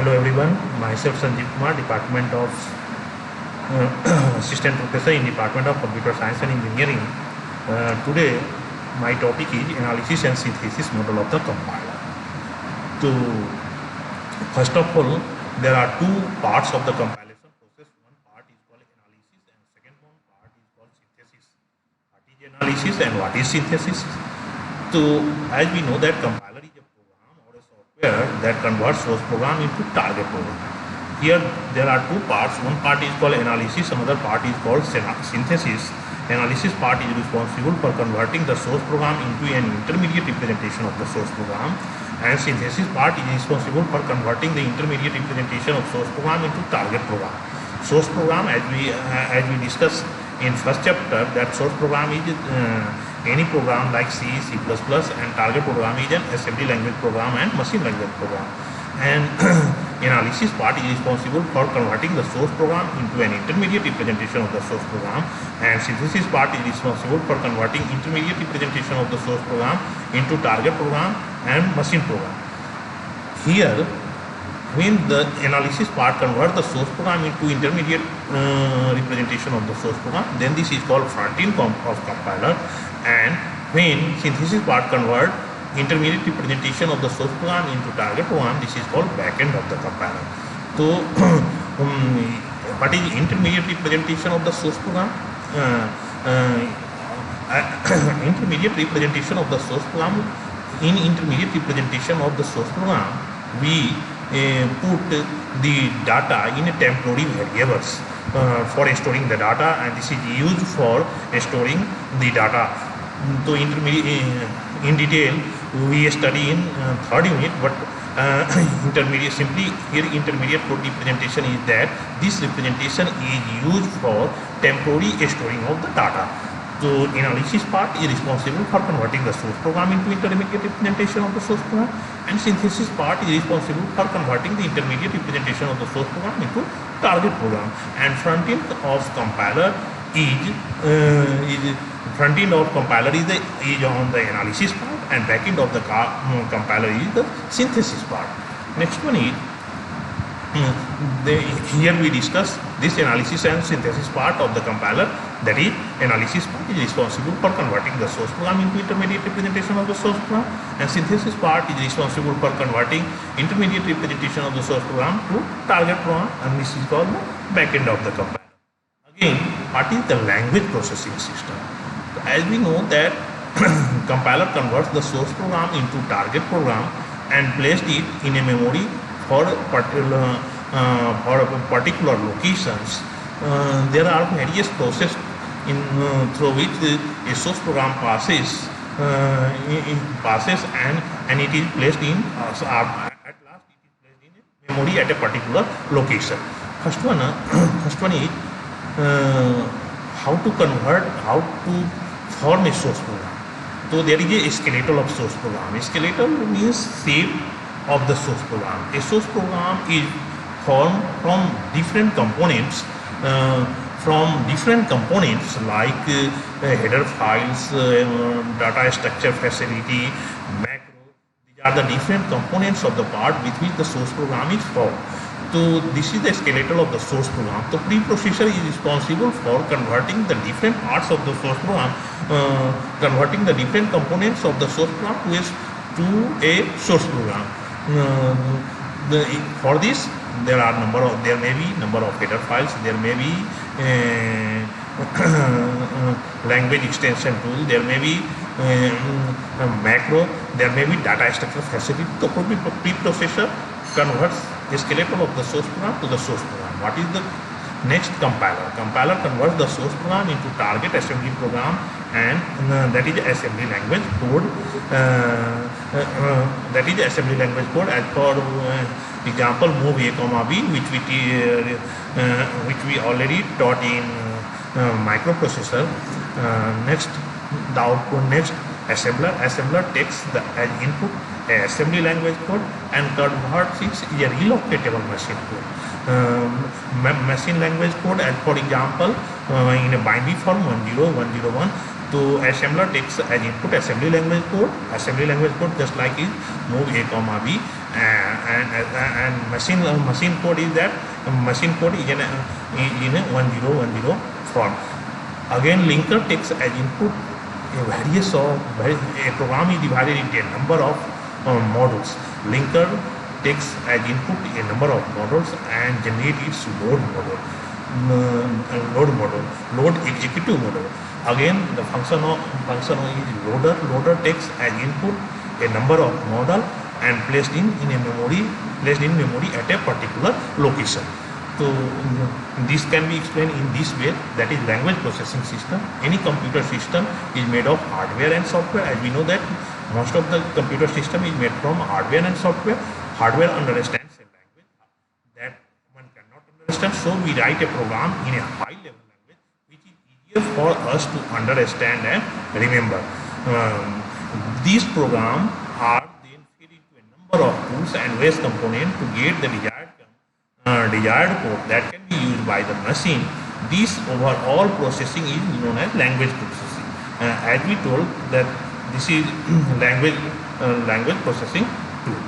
Hello everyone, myself Sanjeev Kumar, Department of Assistant Professor in Department of Computer Science and Engineering. Today my topic is analysis and synthesis model of the compiler. So first of all, there are two parts of the compilation process. One part is called analysis and second one part is called synthesis. What is analysis and what is synthesis? So as we know that compiler is a program or a software that converts source program into target program. Here there are two parts. One part is called analysis, another part is called synthesis. Analysis part is responsible for converting the source program into an intermediate representation of the source program, and synthesis part is responsible for converting the intermediate representation of source program into target program. Source program, as we discussed in first chapter, that source program is any program like C, C++, and target program is an assembly language program and machine language program. And analysis part is responsible for converting the source program into an intermediate representation of the source program, and synthesis part is responsible for converting intermediate representation of the source program into target program and machine program. Here, when the analysis part converts the source program into intermediate representation of the source program, then this is called front end of compiler, and when synthesis part convert intermediate representation of the source program into target program, this is called back end of the compiler. So what is intermediate representation of the source program? Intermediate representation of the source program. In intermediate representation of the source program, we put the data in a temporary variables for storing the data, and this is used for storing the data. So in detail we study in third unit, but intermediate, simply here intermediate code representation is that this representation is used for temporary storing of the data. So analysis part is responsible for converting the source program into intermediate representation of the source program, and synthesis part is responsible for converting the intermediate representation of the source program into target program. And front end of compiler is on the analysis part, and back end of the compiler is the synthesis part. Next one is here we discuss this analysis and synthesis part of the compiler. That is, analysis part is responsible for converting the source program into intermediate representation of the source program, and synthesis part is responsible for converting intermediate representation of the source program to target program, and this is called the back end of the compiler. Again, what is the language processing system? So as we know that compiler converts the source program into target program and placed it in a memory for particular locations. There are various processes through which a source program passes and it is placed in at last it is placed in a memory at a particular location. First one is how to form a source program. So there is a skeletal of source program. A skeletal means shape of the source program. A source program is formed from different components, like header files, data structure facility, macro. These are the different components of the part with which the source program is formed. So this is the skeletal of the source program. The preprocessor is responsible for converting the different parts of the source program, converting the different components of the source program to a source program. For this, there may be number of header files, there may be language extension tool, there may be macro, there may be data structure facility. The preprocessor converts the skeletal of the source program to the source program. What is the next? Compiler. Compiler converts the source program into target assembly program, and that is assembly language code. As for example, move A, B, which we already taught in microprocessor. Next, the output. Next, assembler. Assembler takes as input assembly language code and converts it is a relocatable machine code. Machine language code, as for example, in a binary form 10101, तो So assembler takes as input assembly language code. Assembly language code just like is move a comma b, and machine code is that machine code is in a 1010 form. Again, linker takes as input a program is divided into a number of modules. Linker takes as input a number of modules and generate its load module, load executive module. Again, the function is loader. Loader takes as input a number of model and placed in memory at a particular location. So this can be explained in this way, that is language processing system. Any computer system is made of hardware and software. As we know that most of the computer system is made from hardware and software. Hardware understands a language that one cannot understand, so we write a program in a high level language which is easier for us to understand and remember. These programs are then fed into a number of tools and various components to get the desired code that can be used by the machine. This overall processing is known as language processing. As we told that this is language processing tool.